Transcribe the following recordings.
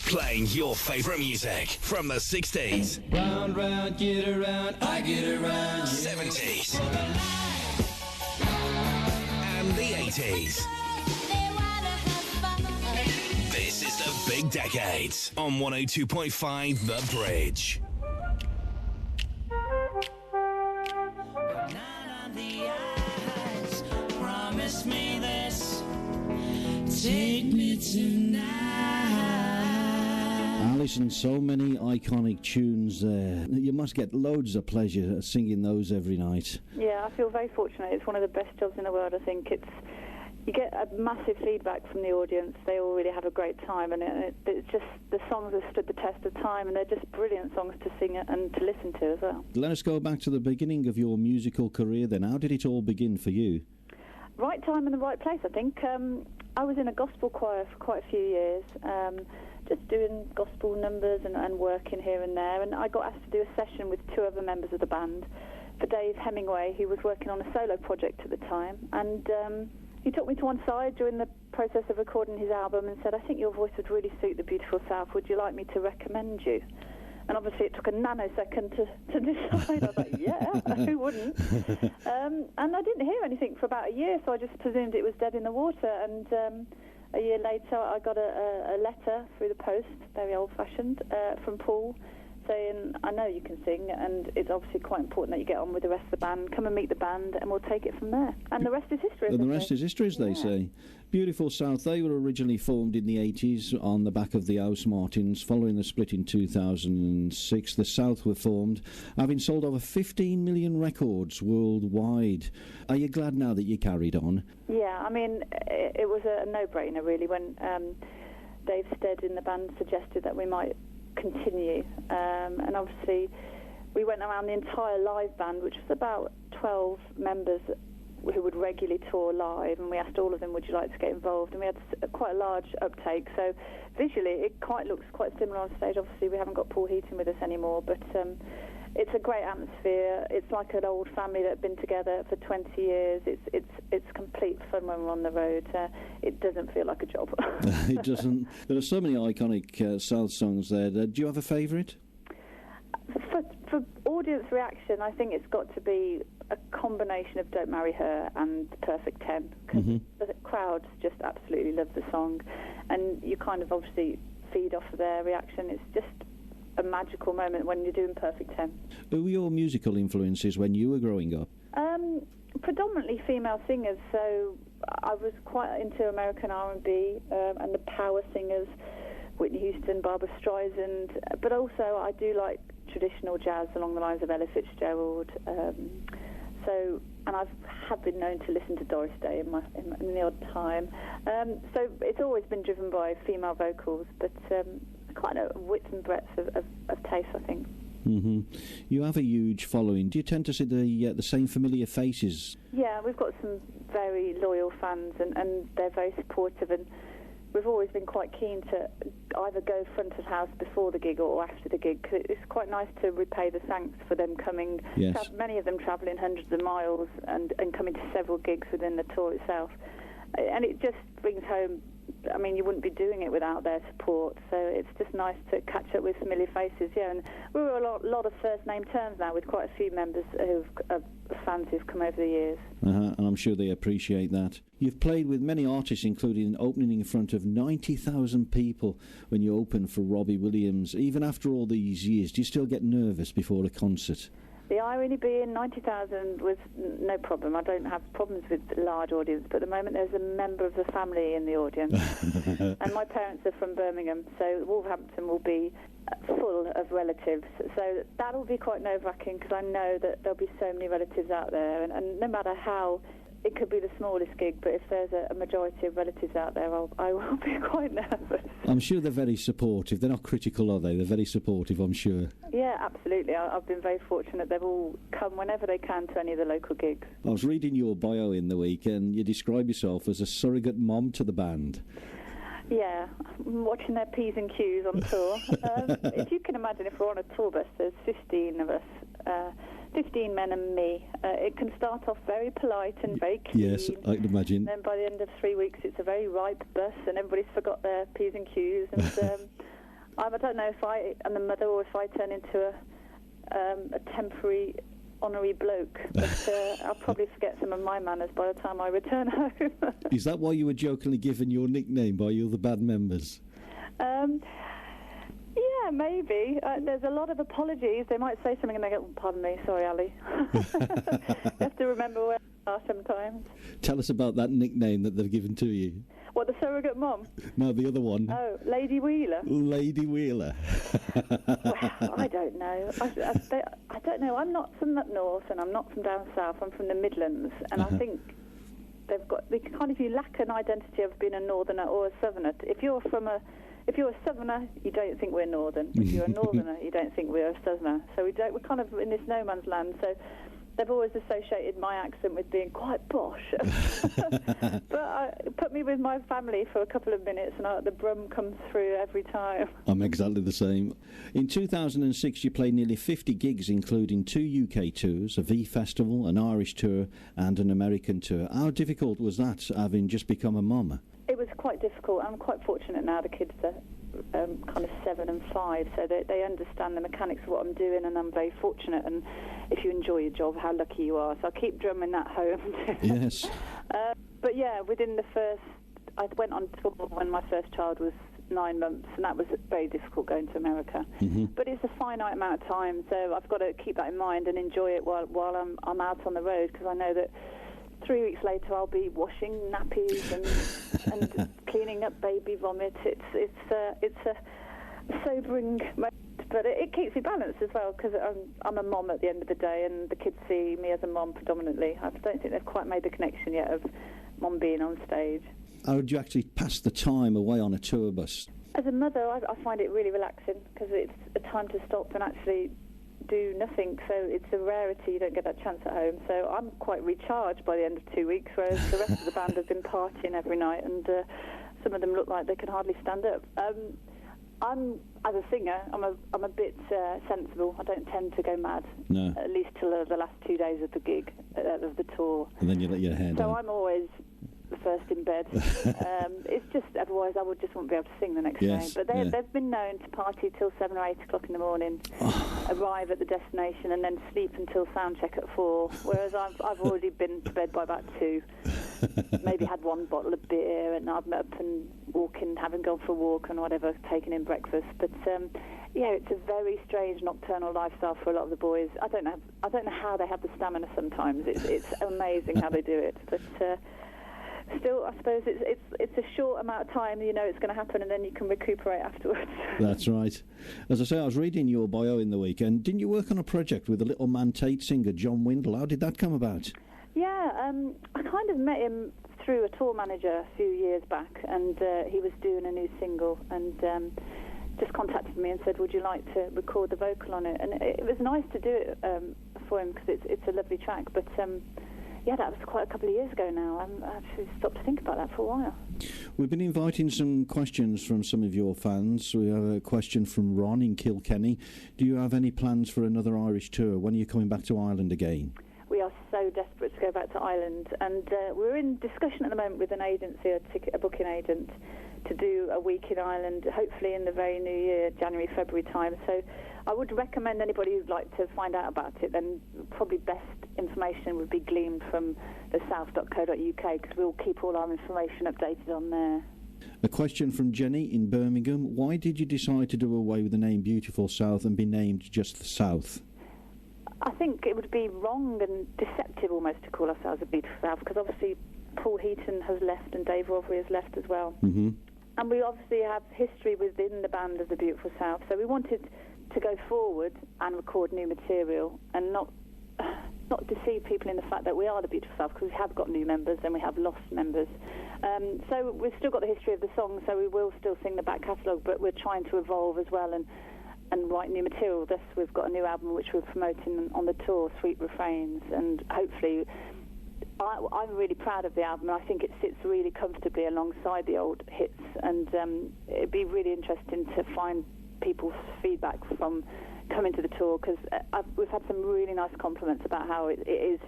Playing your favourite music from the 60s. Round, round, get around, I get around. 70s. And the 80s. This is the Big Decades on 102.5 The Bridge. Promise me this, take me tonight. Alison, so many iconic tunes there. You must get loads of pleasure singing those every night. Yeah, I feel very fortunate. It's one of the best jobs in the world, I think. You get a massive feedback from the audience. They all really have a great time, and it's just, the songs have stood the test of time, and they're just brilliant songs to sing and to listen to as well. Let us go back to the beginning of your musical career then. How did it all begin for you? Right time in the right place, I think. I was in a gospel choir for quite a few years, just doing gospel numbers and working here and there, and I got asked to do a session with two other members of the band for Dave Hemingway, who was working on a solo project at the time, and he took me to one side during the process of recording his album and said, I think your voice would really suit the beautiful South. Would you like me to recommend you? And obviously it took a nanosecond to decide. I was like, yeah, who wouldn't? And I didn't hear anything for about a year, so I just presumed it was dead in the water. And a year later I got a letter through the post, very old-fashioned, from Paul, saying, I know you can sing, and it's obviously quite important that you get on with the rest of the band. Come and meet the band, and we'll take it from there. And the rest is history, And the rest is history, as they say. Beautiful South, they were originally formed in the 80s on the back of the House Martins. Following the split in 2006, the South were formed, having sold over 15 million records worldwide. Are you glad now that you carried on? Yeah, I mean, it was a no-brainer, really, when Dave Stead in the band suggested that we might continue, and obviously we went around the entire live band, which was about 12 members who would regularly tour live, and we asked all of them, would you like to get involved, and we had quite a large uptake, so visually it looks quite similar on stage. Obviously we haven't got Paul Heaton with us anymore, but it's a great atmosphere. It's like an old family that have been together for 20 years. It's complete fun when we're on the road. It doesn't feel like a job. It doesn't. There are so many iconic South songs there. Do you have a favourite? For audience reaction, I think it's got to be a combination of Don't Marry Her and Perfect 10, because the crowds just absolutely love the song, and you kind of obviously feed off of their reaction. It's just a magical moment when you're doing Perfect 10. Who were your musical influences when you were growing up? Predominantly female singers, so I was quite into American R&B and the power singers, Whitney Houston, Barbra Streisand, but also I do like traditional jazz along the lines of Ella Fitzgerald. And I have been known to listen to Doris Day in the odd time. So it's always been driven by female vocals, but quite a width and breadth of taste, I think. You have a huge following. Do you tend to see the same familiar faces? Yeah, we've got some very loyal fans, and they're very supportive, and we've always been quite keen to either go front of house before the gig or after the gig, because it's quite nice to repay the thanks for them coming. Yes. Many of them travelling hundreds of miles and coming to several gigs within the tour itself. And it just brings home, I mean, you wouldn't be doing it without their support, so it's just nice to catch up with familiar faces, and we're a lot of first-name terms now with quite a few members fans who've come over the years. And I'm sure they appreciate that. You've played with many artists, including opening in front of 90,000 people when you opened for Robbie Williams. Even after all these years, do you still get nervous before a concert? The irony being 90,000 was no problem. I don't have problems with large audience, but at the moment there's a member of the family in the audience. And my parents are from Birmingham, so Wolverhampton will be full of relatives. So that'll be quite nerve-wracking, because I know that there'll be so many relatives out there, and no matter how, it could be the smallest gig, but if there's a majority of relatives out there, I will be quite nervous. I'm sure they're very supportive. They're not critical, are they? They're very supportive, I'm sure. Yeah, absolutely. I've been very fortunate. They've all come whenever they can to any of the local gigs. I was reading your bio in the week, and you describe yourself as a surrogate mom to the band. Yeah, I'm watching their P's and Q's on tour. If you can imagine, if we're on a tour bus, there's 15 of us. 15 men and me. It can start off very polite and very clean. Yes, I can imagine. And then by the end of 3 weeks, it's a very ripe bus, and everybody's forgot their P's and Q's. And I don't know if I am the mother or if I turn into a temporary honorary bloke, but I'll probably forget some of my manners by the time I return home. Is that why you were jokingly given your nickname by your other band members? Yeah, maybe. There's a lot of apologies. They might say something and they go, oh, pardon me, sorry, Ali. You have to remember where they are sometimes. Tell us about that nickname that they've given to you. What, the surrogate mum? No, the other one. Oh, Lady Wheeler. Lady Wheeler. Well, I don't know. I don't know. I'm not from up north and I'm not from down south. I'm from the Midlands, and I think you lack an identity of being a northerner or a southerner. If you're a southerner, you don't think we're northern. If you're a northerner, you don't think we're a southerner. So we're kind of in this no man's land. So they've always associated my accent with being quite posh. But put me with my family for a couple of minutes and the brum comes through every time. I'm exactly the same. In 2006, you played nearly 50 gigs, including 2 UK tours, a V Festival, an Irish tour, and an American tour. How difficult was that, having just become a mum? It was quite difficult. I'm quite fortunate now. The kids are kind of 7 and 5, so they understand the mechanics of what I'm doing, and I'm very fortunate. And if you enjoy your job, how lucky you are. So I keep drumming that home. Yes. But yeah, I went on tour when my first child was 9 months, and that was very difficult going to America. Mm-hmm. But it's a finite amount of time, so I've got to keep that in mind and enjoy it while I'm out on the road, because I know that 3 weeks later I'll be washing nappies and cleaning up baby vomit. It's a sobering moment, but it keeps me balanced as well, because I'm a mom at the end of the day, and the kids see me as a mom predominantly. I don't think they've quite made the connection yet of mom being on stage. How would you actually pass the time away on a tour bus? As a mother, I find it really relaxing, because it's a time to stop and actually do nothing, so it's a rarity. You don't get that chance at home, so I'm quite recharged by the end of 2 weeks, whereas the rest of the band have been partying every night, and some of them look like they can hardly stand up. As a singer, I'm a bit sensible. I don't tend to go mad, no. At least till the last 2 days of the gig, of the tour. And then you let your hair down. So I'm always the first in bed. It's just, otherwise I wouldn't be able to sing the next day. But they've been known to party till 7 or 8 o'clock in the morning, arrive at the destination, and then sleep until sound check at 4. Whereas I've already been to bed by about 2. Maybe had one bottle of beer, and I'm up and walking, having gone for a walk and whatever, taking in breakfast. But yeah, it's a very strange nocturnal lifestyle for a lot of the boys. I don't know how they have the stamina sometimes. It's amazing how they do it. But still, I suppose it's a short amount of time. You know it's going to happen, and then you can recuperate afterwards. That's right. As I say, I was reading your bio in the weekend. Didn't you work on a project with the Little Man Tate singer John Windle? How did that come about? Yeah, I kind of met him through a tour manager a few years back, and he was doing a new single, and just contacted me and said, would you like to record the vocal on it? And it was nice to do it for him, because it's a lovely track, but yeah, that was quite a couple of years ago now. I actually stopped to think about that for a while. We've been inviting some questions from some of your fans. We have a question from Ron in Kilkenny. Do you have any plans for another Irish tour? When are you coming back to Ireland again? We are so desperate to go back to Ireland, and we're in discussion at the moment with an agency, a booking agent, to do a week in Ireland, hopefully in the very new year, January, February time. So I would recommend anybody who'd like to find out about it, then probably best information would be gleaned from the south.co.uk, because we'll keep all our information updated on there. A question from Jenny in Birmingham. Why did you decide to do away with the name Beautiful South and be named just the South? I think it would be wrong and deceptive almost to call ourselves a Beautiful South, because obviously Paul Heaton has left and Dave Rothery has left as well. Mm-hmm. And we obviously have history within the band of the Beautiful South, so we wanted to go forward and record new material and not deceive people in the fact that we are the Beautiful South, because we have got new members and we have lost members. So we've still got the history of the song, so we will still sing the back catalogue, but we're trying to evolve as well and write new material. Thus, we've got a new album which we're promoting on the tour, Sweet Refrains, and hopefully I'm really proud of the album. I think it sits really comfortably alongside the old hits, and it'd be really interesting to find people's feedback from coming to the tour, because we've had some really nice compliments about how it is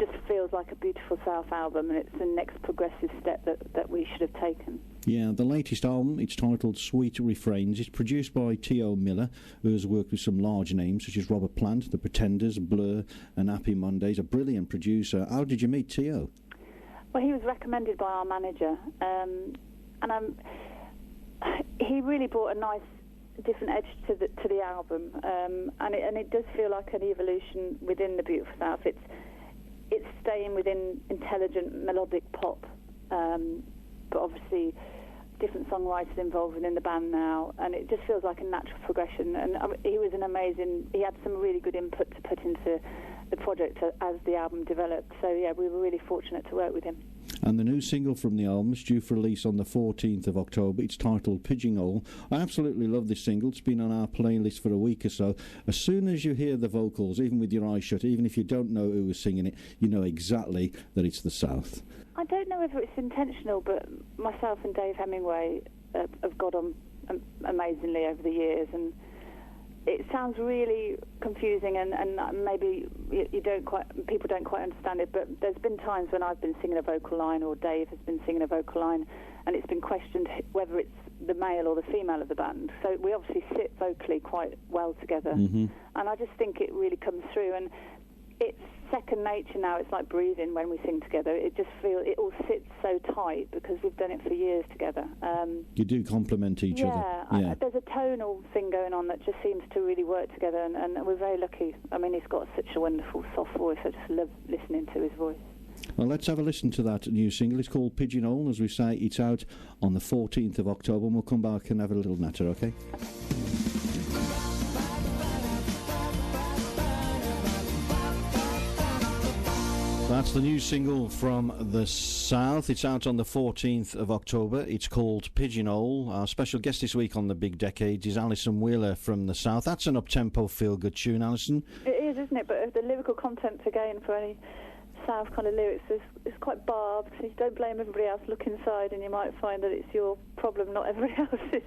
just feels like a beautiful South album, and it's the next progressive step that we should have taken. Yeah, the latest album, it's titled Sweet Refrains. It's produced by T.O. Miller, who has worked with some large names such as Robert Plant, The Pretenders, Blur and Happy Mondays. A brilliant producer. How did you meet T.O.? Well, he was recommended by our manager, and he really brought a nice different edge to the album, and it does feel like an evolution within the Beautiful South. It's staying within intelligent melodic pop, but obviously different songwriters involved within the band now, and it just feels like a natural progression. And he had some really good input to put into the project as the album developed. So yeah, we were really fortunate to work with him. And the new single from the album is due for release on the 14th of October. It's titled Pigeon Hole. I absolutely love this single. It's been on our playlist for a week or so. As soon as you hear the vocals, even with your eyes shut, even if you don't know who was singing it, you know exactly that it's the South. I don't know whether it's intentional, but myself and Dave Hemingway have got on amazingly over the years, and it sounds really confusing, and maybe people don't quite understand it, but there's been times when I've been singing a vocal line, or Dave has been singing a vocal line, and it's been questioned whether it's the male or the female of the band. So we obviously sit vocally quite well together, and I just think it really comes through, and it's second nature now. It's like breathing when we sing together. It just feels, it all sits so tight because we've done it for years together. You do complement each other. Yeah, there's a tonal thing going on that just seems to really work together, and we're very lucky. I mean, he's got such a wonderful soft voice. I just love listening to his voice. Well, let's have a listen to that new single. It's called Pigeon Hole. As we say, it's out on the 14th of October, and we'll come back and have a little natter, okay? That's the new single from the South. It's out on the 14th of October. It's called Pigeon Hole. Our special guest this week on The Big Decades is Alison Wheeler from the South. That's an up-tempo, feel-good tune, Alison. It is, isn't it? But the lyrical content, again, for any South kind of lyrics is quite barbed. You don't blame everybody else. Look inside and you might find that it's your problem, not everybody else's,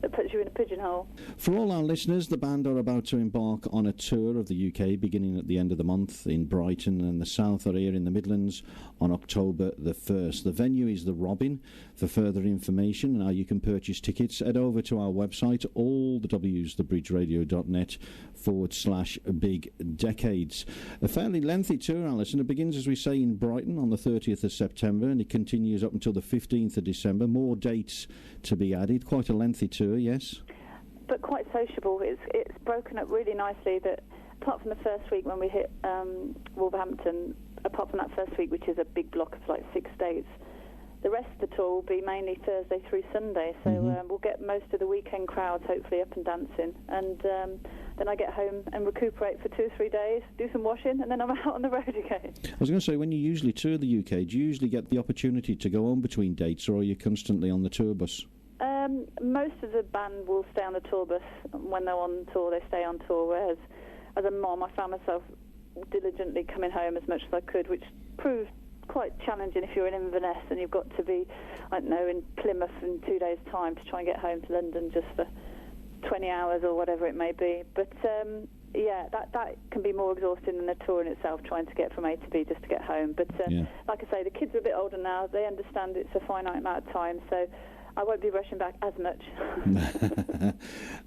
that puts you in a pigeonhole. For all our listeners, the band are about to embark on a tour of the UK beginning at the end of the month in Brighton, and the South are here in the Midlands on October the 1st. The venue is the Robin. For further information and how you can purchase tickets, head over to our website, allthebridgeradio.net/Big Decades. A fairly lengthy tour, Alison. It begins, as we say, in Brighton on the 30th of September, and it continues up until the 15th of December. More dates to be added. Quite a lengthy tour, yes? But quite sociable. It's broken up really nicely, that apart from the first week when we hit Wolverhampton, apart from that first week, which is a big block of like 6 days, the rest of the tour will be mainly Thursday through Sunday, so we'll get most of the weekend crowds hopefully up and dancing, and then I get home and recuperate for 2 or 3 days, do some washing, and then I'm out on the road again. I was going to say, when you usually tour the UK, do you usually get the opportunity to go on between dates, or are you constantly on the tour bus? Most of the band will stay on the tour bus. When they're on tour, they stay on tour, whereas as a mom, I found myself diligently coming home as much as I could, which proved quite challenging if you're in Inverness and you've got to be, I don't know, in Plymouth in 2 days' time to try and get home to London just for 20 hours or whatever it may be. But yeah, that can be more exhausting than the tour in itself, trying to get from A to B just to get home. But like I say, the kids are a bit older now. They understand it's a finite amount of time, so I won't be rushing back as much.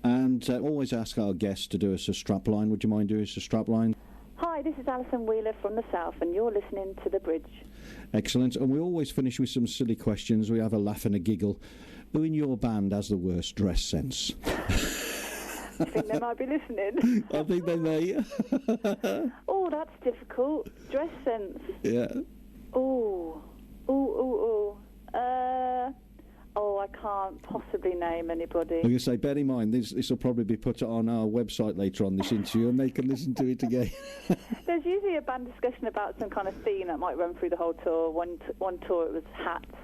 And always ask our guests to do us a strapline. Would you mind doing us a strapline? Hi, this is Alison Wheeler from the South, and you're listening to The Bridge. Excellent. And we always finish with some silly questions. We have a laugh and a giggle. Who in your band has the worst dress sense? I think they might be listening. I think they may. Oh, that's difficult. Dress sense. Yeah. Oh, I can't possibly name anybody. I'm going to say, bear in mind, this will probably be put on our website later on, this interview, and they can listen to it again. There's usually a band discussion about some kind of theme that might run through the whole tour. One tour it was hats,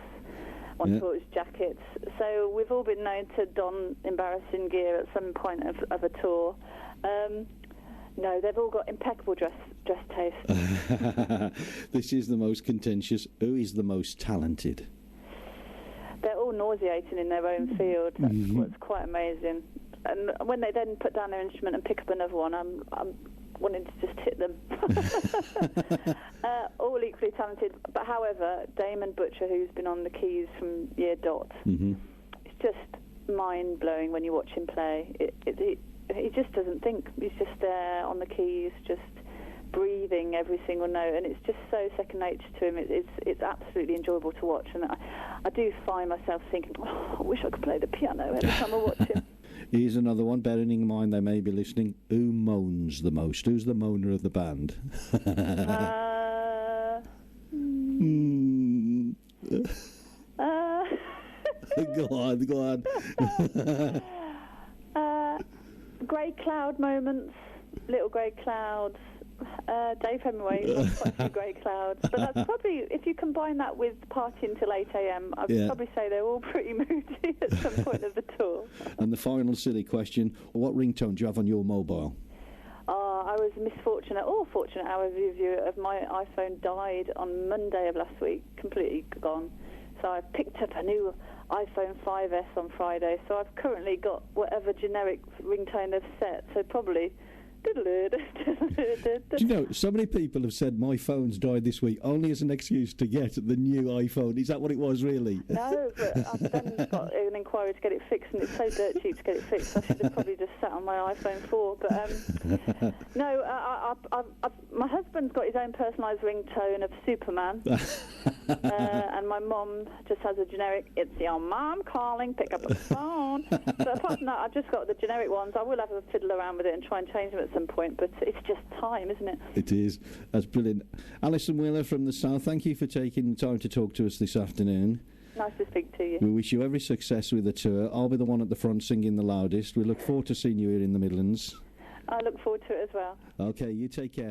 one tour it was jackets. So we've all been known to don embarrassing gear at some point of a tour. No, they've all got impeccable dress taste. This is the most contentious. Who is the most talented? They're all nauseating in their own field. That's what's quite amazing. And when they then put down their instrument and pick up another one, I'm wanting to just hit them. All equally talented, but however, Damon Butcher, who's been on the keys from year dot, it's just mind-blowing when you watch him play. He just doesn't think. He's just there on the keys, just breathing every single note, and it's just so second nature to him. It's absolutely enjoyable to watch, and I do find myself thinking, oh, I wish I could play the piano every time I watch him. Here's another one, bearing in mind they may be listening. Who moans the most? Who's the moaner of the band? Go on. Grey cloud moments, little grey clouds. Dave Hemingway has quite a few grey clouds, but that's probably, if you combine that with partying till 8 a.m, I'd probably say they're all pretty moody at some point of the tour. And the final silly question, what ringtone do you have on your mobile? I was fortunate, however you view it, of my iPhone died on Monday of last week, completely gone. So I picked up a new iPhone 5S on Friday, so I've currently got whatever generic ringtone they've set, so probably... Do you know, so many people have said my phone's died this week only as an excuse to get the new iPhone. Is that what it was, really? No, but I've then got an inquiry to get it fixed, and it's so dirt cheap to get it fixed. I should have probably just sat on my iPhone 4. But no, my husband's got his own personalised ringtone of Superman, and my mum just has a generic, it's your mum calling, pick up the phone. But apart from that, I've just got the generic ones. I will have a fiddle around with it and try and change them at some point, but it's just time, isn't it? It is. That's brilliant. Alison Wheeler from the South, thank you for taking the time to talk to us this afternoon. Nice to speak to you. We wish you every success with the tour. I'll be the one at the front singing the loudest. We look forward to seeing you here in the Midlands. I look forward to it as well. Okay, you take care.